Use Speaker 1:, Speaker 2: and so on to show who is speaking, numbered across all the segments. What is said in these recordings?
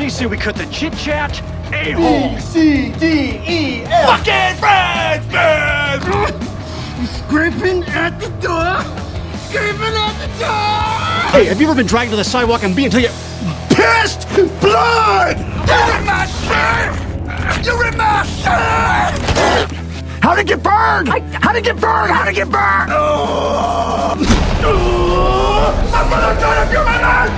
Speaker 1: do you say we cut the chit-chat? A-hole!
Speaker 2: B-C-D-E-F!
Speaker 1: Fucking friends, man!
Speaker 2: You scraping at the door? Scraping at the door!
Speaker 1: Hey, have you ever been dragged to the sidewalk and until you pissed blood? You're in my shirt! You're in my shirt! How'd it get burned? How'd it get burned? How'd it get burned? I'm gonna turn up your man!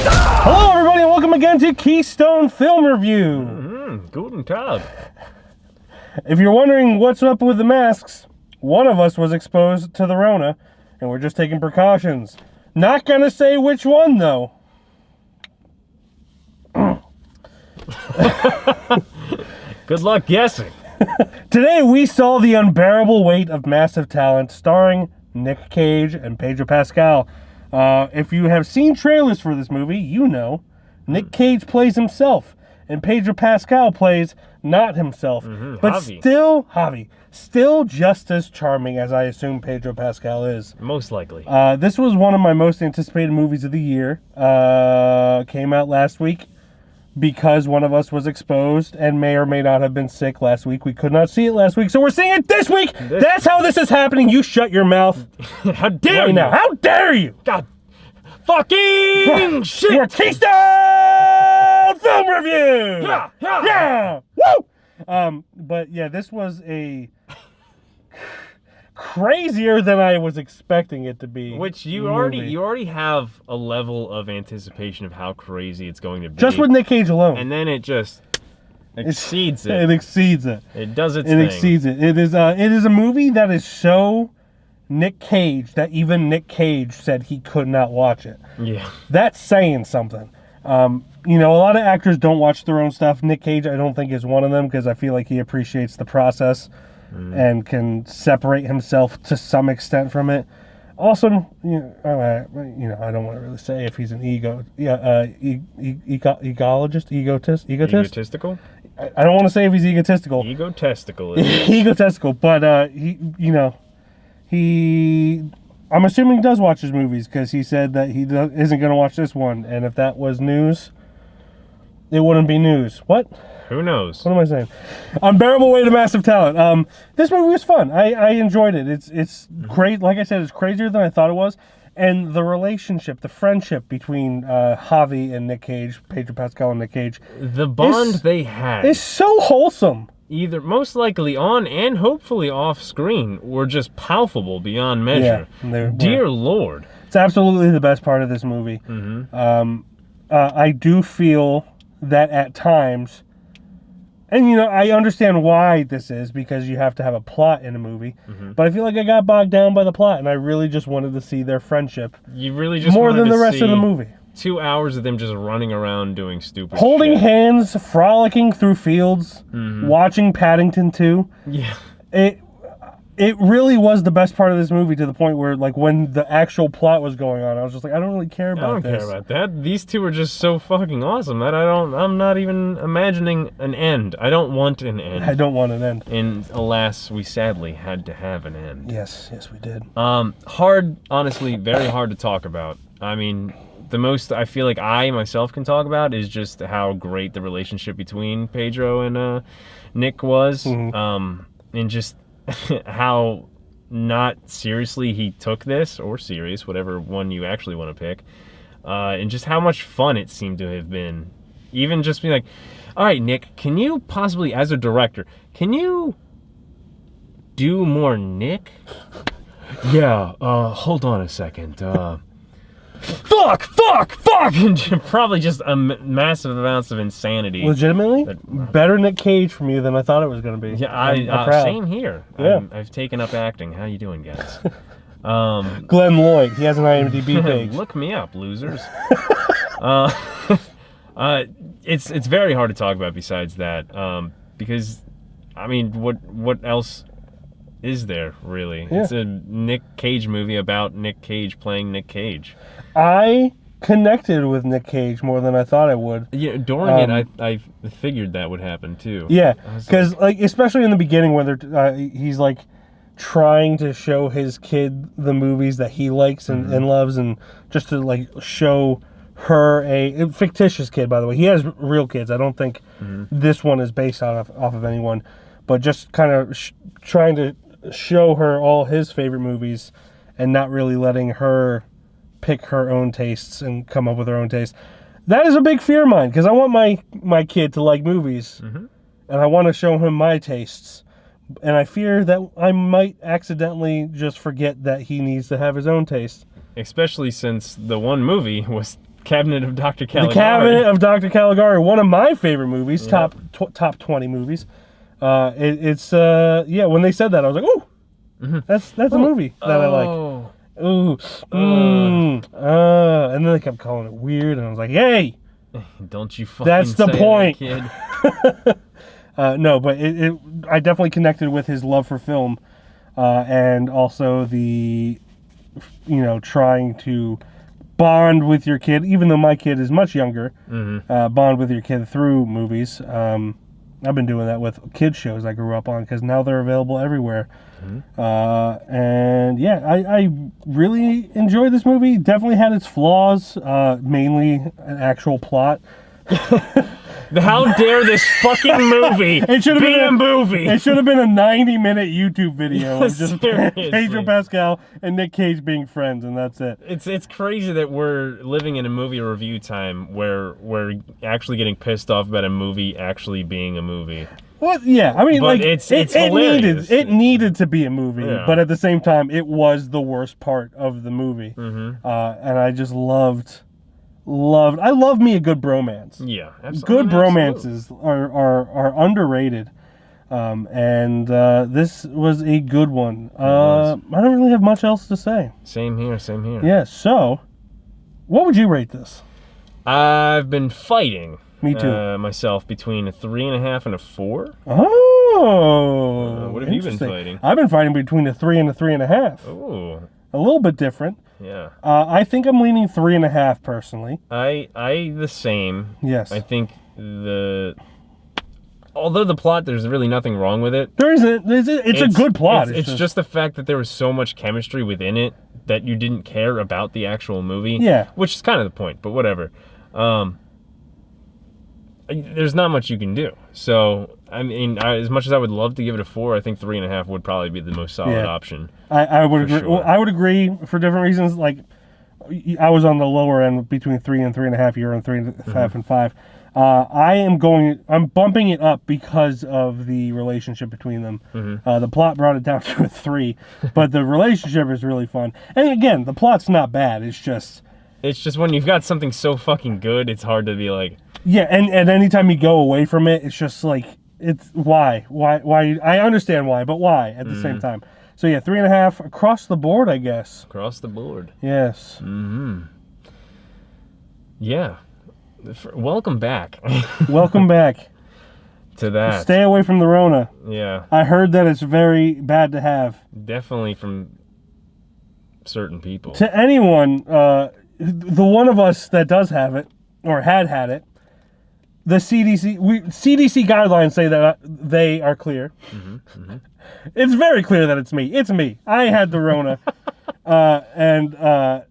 Speaker 3: Hello, everybody, and welcome again to Keystone Film Review.
Speaker 4: Guten Tag.
Speaker 3: If you're wondering what's up with the masks, one of us was exposed to the Rona, and we're just taking precautions. Not gonna say which one, though.
Speaker 4: Good luck guessing.
Speaker 3: Today, we saw The Unbearable Weight of Massive Talent, starring Nick Cage and Pedro Pascal. If you have seen trailers for this movie, you know Nick Cage plays himself, and Pedro Pascal plays not himself, but
Speaker 4: Javi.
Speaker 3: still just as charming as I assume Pedro Pascal is.
Speaker 4: Most likely.
Speaker 3: This was one of my most anticipated movies of the year. Came out last week because one of us was exposed and may or may not have been sick last week. We could not see it last week, so we're seeing it this week. That's how this is happening. You shut your mouth.
Speaker 4: How dare
Speaker 3: Right
Speaker 4: you?
Speaker 3: now. How dare you?
Speaker 4: God fucking shit!
Speaker 3: We're Keystone Film Review! Yeah! Woo! But yeah, this was a crazier than I was expecting it to be.
Speaker 4: Which you
Speaker 3: movie.
Speaker 4: already have a level of anticipation of how crazy it's going to be.
Speaker 3: Just with Nick Cage alone.
Speaker 4: And then it just exceeds
Speaker 3: It
Speaker 4: it.
Speaker 3: exceeds it.
Speaker 4: It does its
Speaker 3: It
Speaker 4: thing.
Speaker 3: exceeds it. It is a movie that is so Nick Cage that even Nick Cage said he could not watch it.
Speaker 4: Yeah.
Speaker 3: That's saying something. You know, a lot of actors don't watch their own stuff. Nick Cage, I don't think, is one of them because I feel like he appreciates the process and can separate himself to some extent from it. Also, I don't want to really say if he's an egologist, egotist.
Speaker 4: Egotistical?
Speaker 3: I don't want to say if he's egotistical.
Speaker 4: Egotistical.
Speaker 3: Egotistical, but I'm assuming he does watch his movies because he said that he isn't going to watch this one, and if that was news, it wouldn't be news. What?
Speaker 4: Who knows?
Speaker 3: What am I saying? Unbearable Weight of Massive Talent. This movie was fun. I enjoyed it. It's great. Like I said, it's crazier than I thought it was. And the relationship, the friendship between Javi and Nick Cage, Pedro Pascal and Nick Cage,
Speaker 4: The bond they had,
Speaker 3: is so wholesome.
Speaker 4: either most likely on and hopefully off screen, were just palpable beyond measure.
Speaker 3: Yeah,
Speaker 4: Dear Lord.
Speaker 3: It's absolutely the best part of this movie. I do feel that at times, and I understand why this is, because you have to have a plot in a movie, but I feel like I got bogged down by the plot, and I really just wanted to see their friendship
Speaker 4: You really just
Speaker 3: more
Speaker 4: wanted
Speaker 3: than
Speaker 4: to
Speaker 3: the rest of the
Speaker 4: see
Speaker 3: movie.
Speaker 4: 2 hours of them just running around doing stupid
Speaker 3: Holding
Speaker 4: shit.
Speaker 3: hands, frolicking through fields, watching Paddington 2.
Speaker 4: Yeah.
Speaker 3: It really was the best part of this movie, to the point where, like, when the actual plot was going on, I was just like, I don't really care
Speaker 4: I
Speaker 3: about
Speaker 4: don't
Speaker 3: this.
Speaker 4: care about that. These two are just so fucking awesome that I'm not even imagining an end. I don't want an end.
Speaker 3: I don't want an end.
Speaker 4: And alas, we sadly had to have an end.
Speaker 3: Yes, we did.
Speaker 4: Hard, honestly, very hard to talk about. I mean, the most I feel like I myself can talk about is just how great the relationship between Pedro and Nick was. And just how not seriously he took this, or serious, whatever one you actually want to pick, and just how much fun it seemed to have been. Even just being like, all right, Nick, can you possibly, as a director, can you do more Nick? Yeah, hold on a second. Fuck! And probably just massive amounts of insanity.
Speaker 3: Legitimately, better Nick Cage from you than I thought it was going to be.
Speaker 4: Yeah,
Speaker 3: I'm proud.
Speaker 4: same here.
Speaker 3: Yeah.
Speaker 4: I've taken up acting. How you doing, guys?
Speaker 3: Glenn Lloyd, he has an IMDb page.
Speaker 4: Look me up, losers. It's very hard to talk about besides that, because, I mean, what else is there, really?
Speaker 3: Yeah.
Speaker 4: It's a Nick Cage movie about Nick Cage playing Nick Cage.
Speaker 3: I connected with Nick Cage more than I thought I would.
Speaker 4: Yeah, during it, I figured that would happen too.
Speaker 3: Yeah, because like especially in the beginning, where he's like trying to show his kid the movies that he likes and loves, and just to like show her a fictitious kid, by the way. He has real kids. I don't think this one is based off of anyone, but just kind of trying to show her all his favorite movies and not really letting her pick her own tastes and come up with her own taste. That is a big fear of mine, because I want my kid to like movies, and I want to show him my tastes. And I fear that I might accidentally just forget that he needs to have his own taste. Especially
Speaker 4: since the one movie was Cabinet of Dr. Caligari.
Speaker 3: The Cabinet of Dr. Caligari, one of my favorite movies, top 20 movies. It's when they said that, I was like, ooh, that's a movie that I like. Ooh, and then they kept calling it weird, and I was like, hey,
Speaker 4: don't you fucking
Speaker 3: that's the
Speaker 4: say
Speaker 3: point,
Speaker 4: that, kid.
Speaker 3: No, but I definitely connected with his love for film, and also the, trying to bond with your kid, even though my kid is much younger, bond with your kid through movies. I've been doing that with kids shows I grew up on, because now they're available everywhere. And yeah, I really enjoyed this movie. Definitely had its flaws, mainly an actual plot.
Speaker 4: How dare this fucking movie be a movie?
Speaker 3: It should have been a 90-minute YouTube video of just
Speaker 4: Seriously.
Speaker 3: Pedro Pascal and Nick Cage being friends, and that's it.
Speaker 4: It's crazy that we're living in a movie review time where we're actually getting pissed off about a movie actually being a movie.
Speaker 3: Well, yeah, I mean,
Speaker 4: But
Speaker 3: like
Speaker 4: it's hilarious.
Speaker 3: it needed to be a movie,
Speaker 4: Yeah.
Speaker 3: but at the same time, it was the worst part of the movie, and I just loved. I love me a good bromance.
Speaker 4: Yeah, absolutely.
Speaker 3: Good bromances are underrated, and this was a good one. I don't really have much else to say.
Speaker 4: Same here.
Speaker 3: Yeah. So, what would you rate this?
Speaker 4: I've been fighting.
Speaker 3: Me too.
Speaker 4: Myself between a 3.5 and a 4.
Speaker 3: Oh,
Speaker 4: what have you been
Speaker 3: interesting.
Speaker 4: fighting?
Speaker 3: I've been fighting between a 3 and a 3.5.
Speaker 4: Oh,
Speaker 3: A little bit different.
Speaker 4: yeah.
Speaker 3: I think I'm leaning 3.5 personally.
Speaker 4: I the same.
Speaker 3: Yes.
Speaker 4: I think although the plot, there's really nothing wrong with it.
Speaker 3: There isn't. It's a good plot.
Speaker 4: It's just the fact that there was so much chemistry within it that you didn't care about the actual movie.
Speaker 3: Yeah.
Speaker 4: Which is kind of the point, but whatever. There's not much you can do. So, I mean, as much as I would love to give it a 4, I think 3.5 would probably be the most solid option.
Speaker 3: I would agree.
Speaker 4: sure.
Speaker 3: Well, I would agree for different reasons. Like, I was on the lower end between 3 and 3.5. You're on 3.5 and 5. I'm bumping it up because of the relationship between them. The plot brought it down to a 3, but the relationship is really fun. And again, the plot's not bad. It's just
Speaker 4: when you've got something so fucking good, it's hard to be like...
Speaker 3: Yeah, and anytime you go away from it, it's just like, it's why? I understand why, but why at the same time? So yeah, 3.5 across the board, I guess.
Speaker 4: Across the board.
Speaker 3: Yes.
Speaker 4: Yeah. Welcome back.
Speaker 3: Welcome back.
Speaker 4: To that.
Speaker 3: Stay away from the Rona.
Speaker 4: Yeah.
Speaker 3: I heard that it's very bad to have.
Speaker 4: Definitely from certain people.
Speaker 3: To anyone, the one of us that does have it, or had it, the CDC guidelines say that they are clear. It's very clear that it's me. It's me. I had the Rona, and I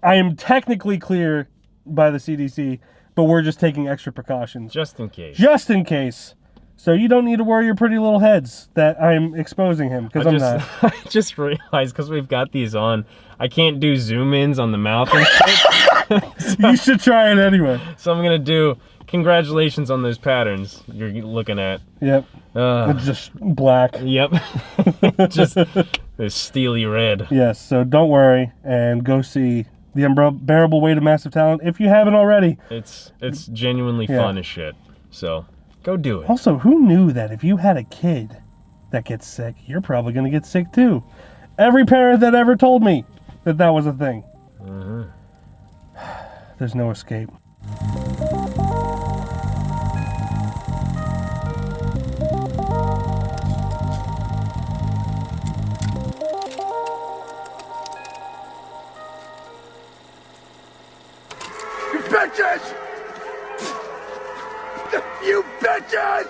Speaker 3: am technically clear by the CDC, but we're just taking extra precautions.
Speaker 4: Just in case.
Speaker 3: Just in case. So you don't need to worry your pretty little heads that I'm exposing him, because I'm not.
Speaker 4: I just realized, because we've got these on, I can't do zoom-ins on the mouth and shit.
Speaker 3: You should try it anyway.
Speaker 4: So I'm going to do congratulations on those patterns you're looking at.
Speaker 3: Yep. It's just black.
Speaker 4: Yep. Just this steely red.
Speaker 3: Yes, so don't worry and go see The Unbearable Weight of Massive Talent if you haven't already.
Speaker 4: It's genuinely fun as shit. So go do it.
Speaker 3: Also, who knew that if you had a kid that gets sick, you're probably going to get sick too? Every parent that ever told me that was a thing. There's no escape.
Speaker 1: You bitches! You bitches!